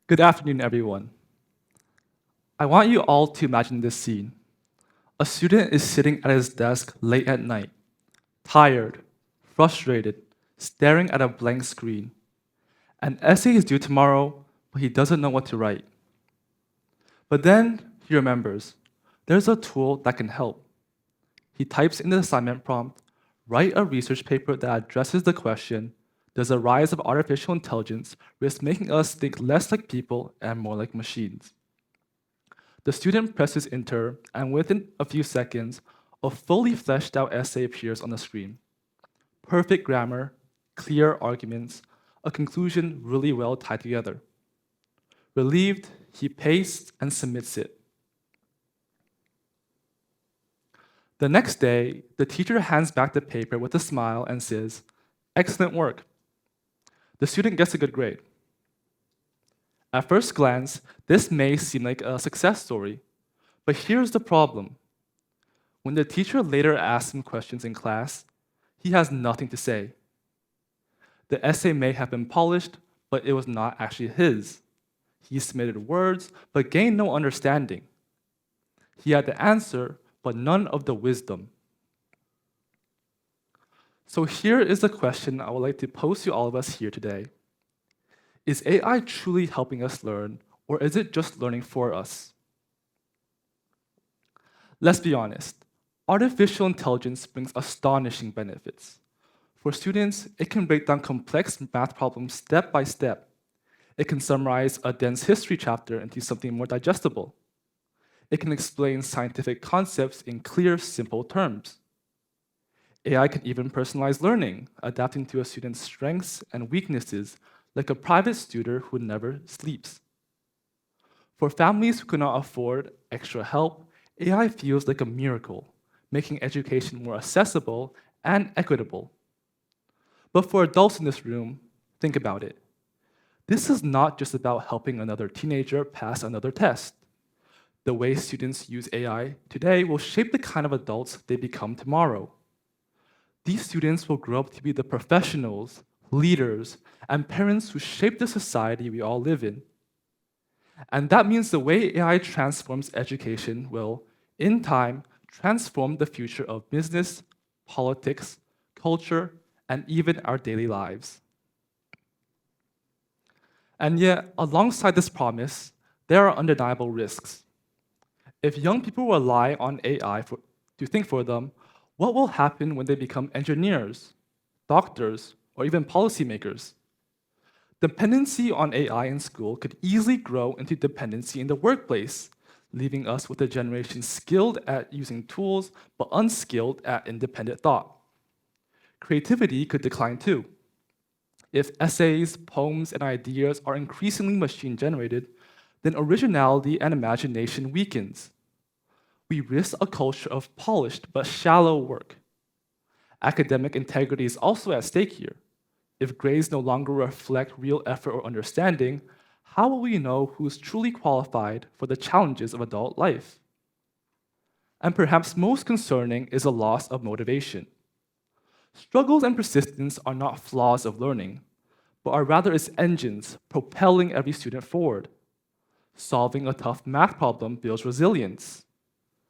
Good afternoon, everyone. I want you all to imagine this scene. A student is sitting at his desk late at night, tired, frustrated, staring at a blank screen. An essay is due tomorrow, but he doesn't know what to write. But then he remembers there's a tool that can help. He types in the assignment prompt, write a research paper that addresses the question, does the rise of artificial intelligence risk making us think less like people and more like machines? The student presses enter, and within a few seconds, a fully fleshed out essay appears on the screen. Perfect grammar, clear arguments, a conclusion really well tied together. Relieved, he pastes and submits it. The next day, the teacher hands back the paper with a smile and says, "Excellent work." The student gets a good grade. At first glance, this may seem like a success story, but here's the problem. When the teacher later asks him questions in class, he has nothing to say. The essay may have been polished, but it was not actually his. He submitted words, but gained no understanding. He had the answer, but none of the wisdom. So here is the question I would like to pose to all of us here today. Is AI truly helping us learn, or is it just learning for us? Let's be honest. Artificial intelligence brings astonishing benefits. For students, it can break down complex math problems step by step. It can summarize a dense history chapter into something more digestible. It can explain scientific concepts in clear, simple terms. AI can even personalize learning, adapting to a student's strengths and weaknesses, like a private tutor who never sleeps. For families who cannot afford extra help, AI feels like a miracle, making education more accessible and equitable. But for adults in this room, think about it. This is not just about helping another teenager pass another test. The way students use AI today will shape the kind of adults they become tomorrow. These students will grow up to be the professionals, leaders, and parents who shape the society we all live in. And that means the way AI transforms education will, in time, transform the future of business, politics, culture, and even our daily lives. And yet, alongside this promise, there are undeniable risks. If young people rely on AI to think for them, what will happen when they become engineers, doctors, or even policymakers? Dependency on AI in school could easily grow into dependency in the workplace, leaving us with a generation skilled at using tools but unskilled at independent thought. Creativity could decline too. If essays, poems, and ideas are increasingly machine-generated, then originality and imagination weakens. We risk a culture of polished but shallow work. Academic integrity is also at stake here. If grades no longer reflect real effort or understanding, how will we know who's truly qualified for the challenges of adult life? And perhaps most concerning is a loss of motivation. Struggles and persistence are not flaws of learning, but are rather its engines propelling every student forward. Solving a tough math problem builds resilience.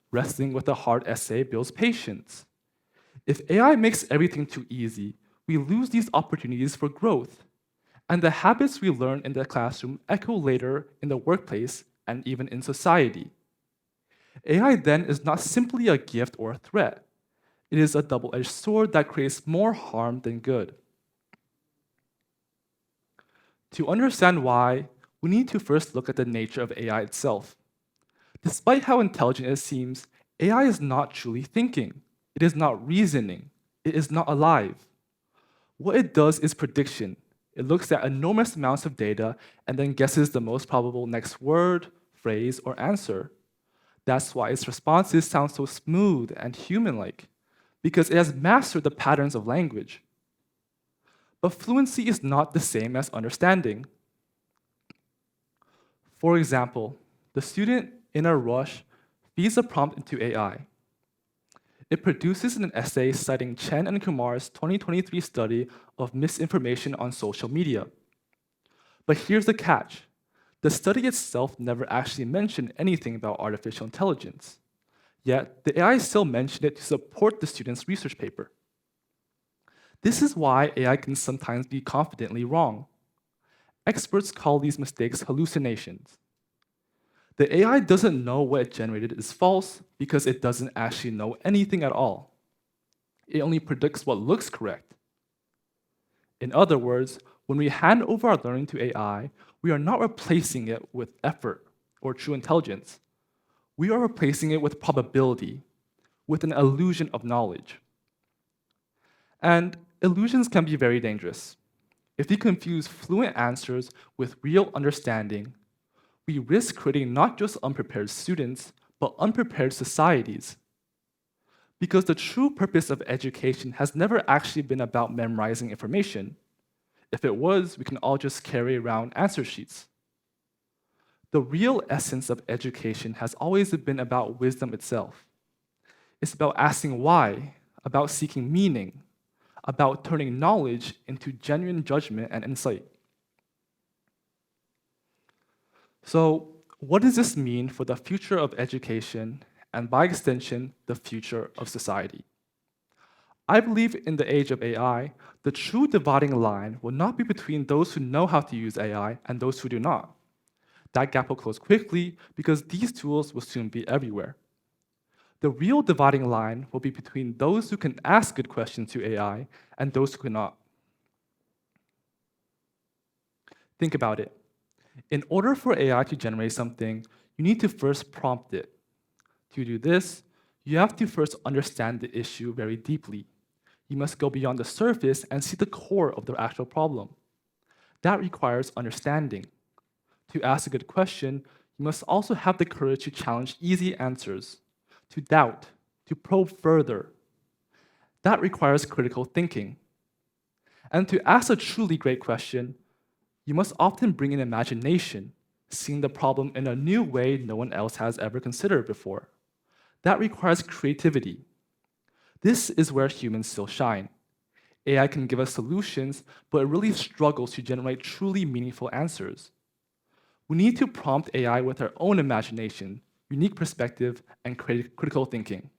Wrestling with a hard essay builds patience. If AI makes everything too easy, we lose these opportunities for growth. And the habits we learn in the classroom echo later in the workplace and even in society. AI then is not simply a gift or a threat. It is a double-edged sword that creates more harm than good. To understand why, we need to first look at the nature of AI itself. Despite how intelligent it seems, AI is not truly thinking. It is not reasoning. It is not alive. What it does is prediction. It looks at enormous amounts of data and then guesses the most probable next word, phrase, or answer. That's why its responses sound so smooth and human-like, because it has mastered the patterns of language. But fluency is not the same as understanding. For example, the student in a rush feeds a prompt into AI. It produces an essay citing Chen and Kumar's 2023 study of misinformation on social media. But here's the catch. The study itself never actually mentioned anything about artificial intelligence, yet the AI still mentioned it to support the student's research paper. This is why AI can sometimes be confidently wrong. Experts call these mistakes hallucinations. The AI doesn't know what it generated is false because it doesn't actually know anything at all. It only predicts what looks correct. In other words, when we hand over our learning to AI, we are not replacing it with effort or true intelligence. We are replacing it with probability, with an illusion of knowledge. And illusions can be very dangerous. If we confuse fluent answers with real understanding, we risk creating not just unprepared students, but unprepared societies. Because the true purpose of education has never actually been about memorizing information. If it was, we can all just carry around answer sheets. The real essence of education has always been about wisdom itself. It's about asking why, about seeking meaning, about turning knowledge into genuine judgment and insight. So, what does this mean for the future of education and, by extension, the future of society? I believe in the age of AI, the true dividing line will not be between those who know how to use AI and those who do not. That gap will close quickly because these tools will soon be everywhere. The real dividing line will be between those who can ask good questions to AI and those who cannot. Think about it. In order for AI to generate something, you need to first prompt it. To do this, you have to first understand the issue very deeply. You must go beyond the surface and see the core of the actual problem. That requires understanding. To ask a good question, you must also have the courage to challenge easy answers, to doubt, to probe further. That requires critical thinking. And to ask a truly great question, you must often bring in imagination, seeing the problem in a new way no one else has ever considered before. That requires creativity. This is where humans still shine. AI can give us solutions, but it really struggles to generate truly meaningful answers. We need to prompt AI with our own imagination, unique perspective, and critical thinking.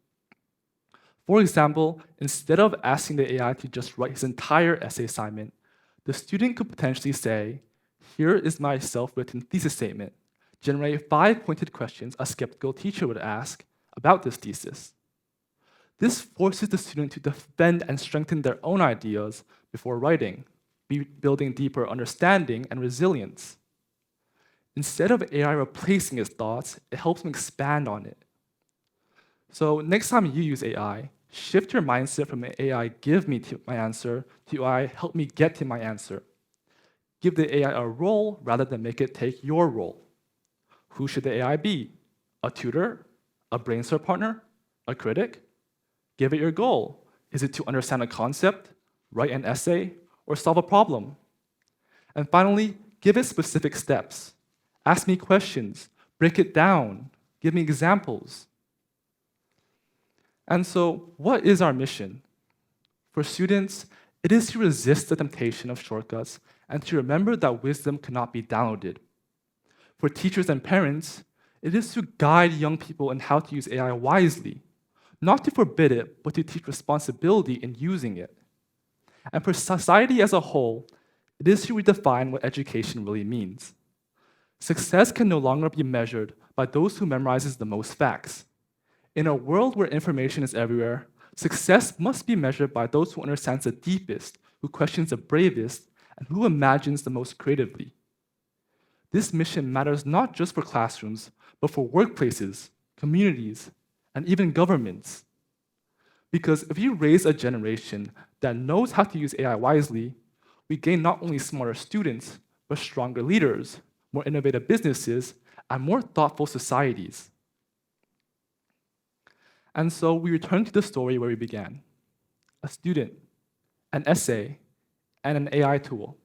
For example, instead of asking the AI to just write his entire essay assignment, the student could potentially say, here is my self-written thesis statement. Generate 5 pointed questions a skeptical teacher would ask about this thesis. This forces the student to defend and strengthen their own ideas before writing, building deeper understanding and resilience. Instead of AI replacing his thoughts, it helps him expand on it. So next time you use AI, shift your mindset from AI give me my answer to AI help me get to my answer. Give the AI a role rather than make it take your role. Who should the AI be? A tutor? A brainstorm partner? A critic? Give it your goal. Is it to understand a concept, write an essay, or solve a problem? And finally, give it specific steps. Ask me questions, break it down, give me examples. And so, what is our mission? For students, it is to resist the temptation of shortcuts and to remember that wisdom cannot be downloaded. For teachers and parents, it is to guide young people in how to use AI wisely, not to forbid it, but to teach responsibility in using it. And for society as a whole, it is to redefine what education really means. Success can no longer be measured by those who memorizes the most facts. In a world where information is everywhere, success must be measured by those who understands the deepest, who questions the bravest, and who imagines the most creatively. This mission matters not just for classrooms, but for workplaces, communities, and even governments. Because if you raise a generation that knows how to use AI wisely, we gain not only smarter students, but stronger leaders, more innovative businesses, and more thoughtful societies. And so we return to the story where we began. A student, an essay, and an AI tool.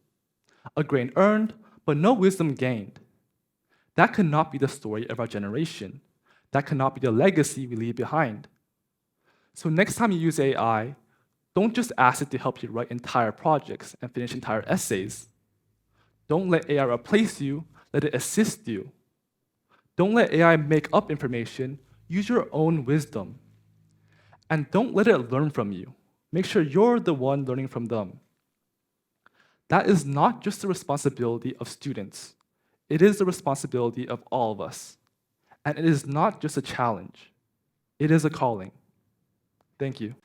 A grain earned, but no wisdom gained. That could not be the story of our generation. That cannot be the legacy we leave behind. So next time you use AI, don't just ask it to help you write entire projects and finish entire essays. Don't let AI replace you, Let it assist you. Don't let AI make up information. Use your own wisdom. And don't let it learn from you. Make sure you're the one learning from them. That is not just the responsibility of students. It is the responsibility of all of us. And it is not just a challenge. It is a calling. Thank you.